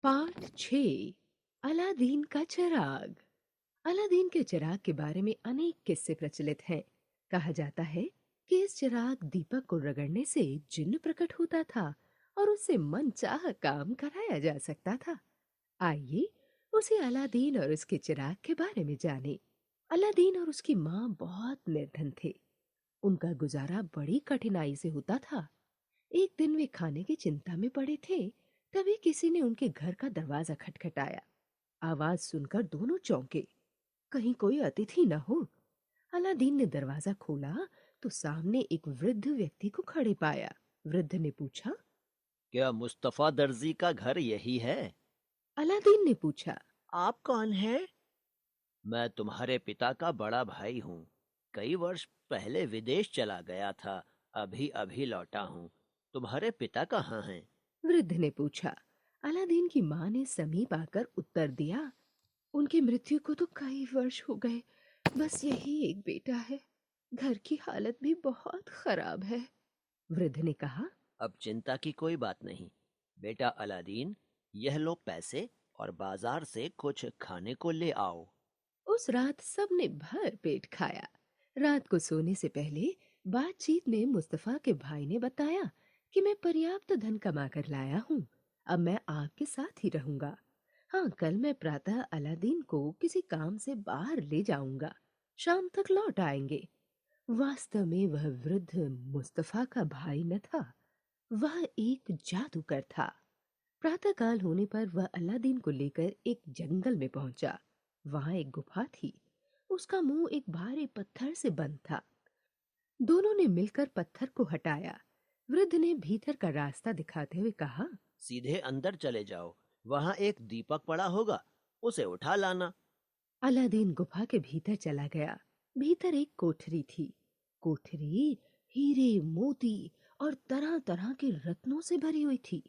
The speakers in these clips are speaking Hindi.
पार्ट 6। अलादीन का चिराग। अलादीन के चिराग के बारे में अनेक किस्से प्रचलित हैं। कहा जाता है कि इस चिराग दीपक को रगड़ने से जिन्न प्रकट होता था और उससे मनचाहा काम कराया जा सकता था। आइए उसी अलादीन और उसके चिराग के बारे में जानें। अलादीन और उसकी माँ बहुत निर्धन थे। उनका गुजारा बड़ी कठिनाई से होता था। एक दिन वे खाने की चिंता में पड़े थे। तभी किसी ने उनके घर का दरवाजा खटखटाया। आवाज सुनकर दोनों चौंके। कहीं कोई अतिथि न हो। अलादीन ने दरवाजा खोला तो सामने एक वृद्ध व्यक्ति को खड़े पाया। वृद्ध ने पूछा। क्या मुस्तफा दर्जी का घर यही है? अलादीन ने पूछा। आप कौन हैं? मैं तुम्हारे पिता का बड़ा भाई हूँ। कई वर्ष पहले विदेश चला गया था। अभी अभी लौटा हूँ। तुम्हारे पिता कहाँ हैं? वृद्ध ने पूछा। अलादीन की माँ ने समीप आकर उत्तर दिया। उनकी मृत्यु को तो कई वर्ष हो गए। बस यही एक बेटा है। घर की हालत भी बहुत खराब है। वृद्ध ने कहा। अब चिंता की कोई बात नहीं। बेटा अलादीन, यह लो पैसे और बाजार से कुछ खाने को ले आओ। उस रात सबने भर पेट खाया। रात को सोने से पहले बातचीत में मुस्तफा के भाई ने बताया कि मैं पर्याप्त धन कमा कर लाया हूँ। अब मैं आपके साथ ही रहूंगा। हाँ, कल मैं प्रातः अलादीन को किसी काम से बाहर ले जाऊंगा। शाम तक लौट आएंगे। वास्तव में वह वृद्ध मुस्तफा का भाई न था। वह एक जादूगर था। प्रातःकाल होने पर वह अलादीन को लेकर एक जंगल में पहुंचा। वहां एक गुफा थी। उसका मुंह एक भारी पत्थर से बंद था। दोनों ने मिलकर पत्थर को हटाया। वृद्ध ने भीतर का रास्ता दिखाते हुए कहा। सीधे अंदर चले जाओ। वहाँ एक दीपक पड़ा होगा, उसे उठा लाना। अलादीन गुफा के भीतर चला गया। भीतर एक कोठरी थी। कोठरी हीरे, मोती और तरह तरह के रत्नों से भरी हुई थी।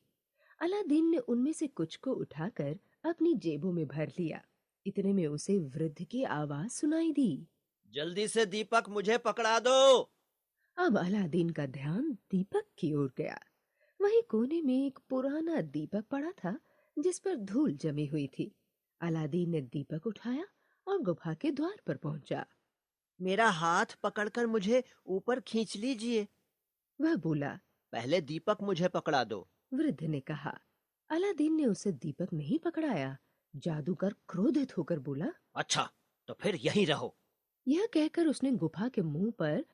अलादीन ने उनमें से कुछ को उठाकर अपनी जेबों में भर लिया। इतने में उसे वृद्ध की आवाज सुनाई दी। जल्दी से दीपक मुझे पकड़ा दो। अब अलादीन का ध्यान दीपक की ओर गया। वहीं कोने में एक पुराना दीपक पड़ा था जिस पर धूल जमी हुई थी। अलादीन ने दीपक उठाया और गुफा के द्वार पर पहुंचा। मेरा हाथ पकड़कर मुझे ऊपर खींच लीजिए। वह बोला। पहले दीपक मुझे पकड़ा दो। वृद्ध ने कहा। अलादीन ने उसे दीपक नहीं पकड़ाया। जादूगर क्रोधित होकर बोला। अच्छा, तो फिर यहीं रहो। यह कहकर उसने गुफा के मुंह पर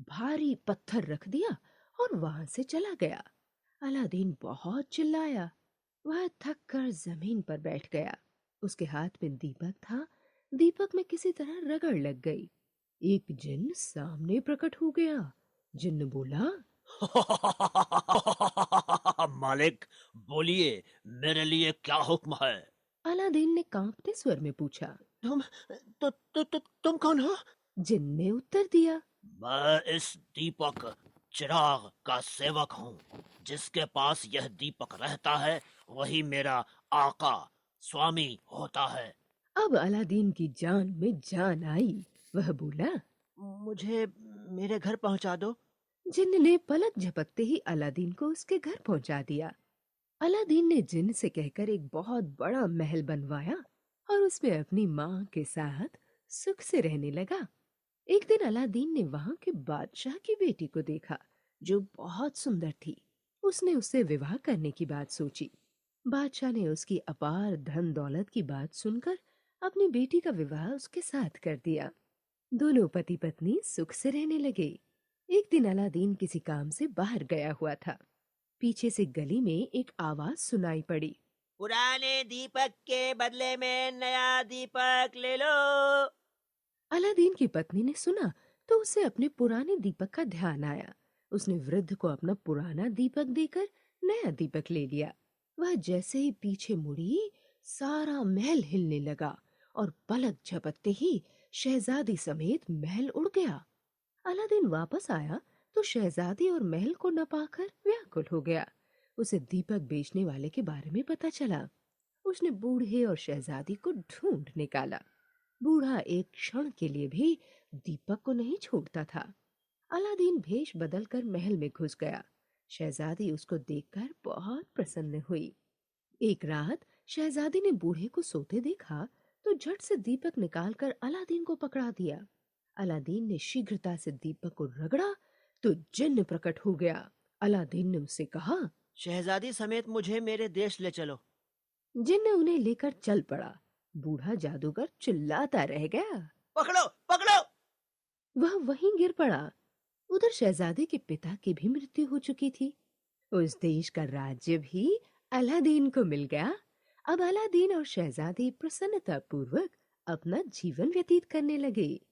भारी पत्थर रख दिया और वहां से चला गया। अलादीन बहुत चिल्लाया। वह थक कर जमीन पर बैठ गया। उसके हाथ में दीपक था। दीपक में किसी तरह रगड़ लग गई। एक जिन्न सामने प्रकट हो गया। जिन्न बोला। मालिक, बोलिए, मेरे लिए क्या हुक्म है? अलादीन ने कांपते स्वर में पूछा। तुम तुम कौन हो? जिन्न ने उत्तर दिया। मैं इस दीपक चिराग का सेवक हूँ। जिसके पास यह दीपक रहता है वही मेरा आका, स्वामी होता है। अब अलादीन की जान में जान आई। वह बोला। मुझे मेरे घर पहुंचा दो। जिन्न ने पलक झपकते ही अलादीन को उसके घर पहुंचा दिया। अलादीन ने जिन्न से कहकर एक बहुत बड़ा महल बनवाया और उसमें अपनी माँ के साथ सुख से रहने लगा। एक दिन अलादीन ने वहां के बादशाह की बेटी को देखा जो बहुत सुंदर थी। उसने उससे विवाह करने की बात सोची। बादशाह ने उसकी अपार धन दौलत की बात सुनकर अपनी बेटी का विवाह उसके साथ कर दिया। दोनों पति पत्नी सुख से रहने लगे। एक दिन अलादीन किसी काम से बाहर गया हुआ था। पीछे से गली में एक आवाज सुनाई पड़ी। पुराने दीपक के बदले में नया दीपक ले लो। अलादीन की पत्नी ने सुना तो उसे अपने पुराने दीपक का ध्यान आया। उसने वृद्ध को अपना पुराना दीपक देकर नया दीपक ले लिया। वह जैसे ही पीछे मुड़ी सारा महल हिलने लगा और पलक झपकते ही शहजादी समेत महल उड़ गया। अलादीन वापस आया तो शहजादी और महल को न पाकर व्याकुल हो गया। उसे दीपक बेचने वाले के बारे में पता चला। उसने बूढ़े और शहजादी को ढूंढ निकाला। बूढ़ा एक क्षण के लिए भी दीपक को नहीं छोड़ता था। अलादीन भेष बदलकर महल में घुस गया। शहजादी उसको देखकर बहुत प्रसन्न हुई। एक रात शहजादी ने बूढ़े को सोते देखा तो झट से दीपक निकालकर अलादीन को पकड़ा दिया। अलादीन ने शीघ्रता से दीपक को रगड़ा तो जिन्न प्रकट हो गया। अलादीन ने उससे कहा। शहजादी समेत मुझे मेरे देश ले चलो। जिन्न उन्हें लेकर चल पड़ा। बूढ़ा जादूगर चिल्लाता रह गया। पकड़ो पकड़ो। वह वहीं गिर पड़ा। उधर शहजादे के पिता की भी मृत्यु हो चुकी थी। उस देश का राज्य भी अलादीन को मिल गया। अब अलादीन और शहजादी प्रसन्नता पूर्वक अपना जीवन व्यतीत करने लगे।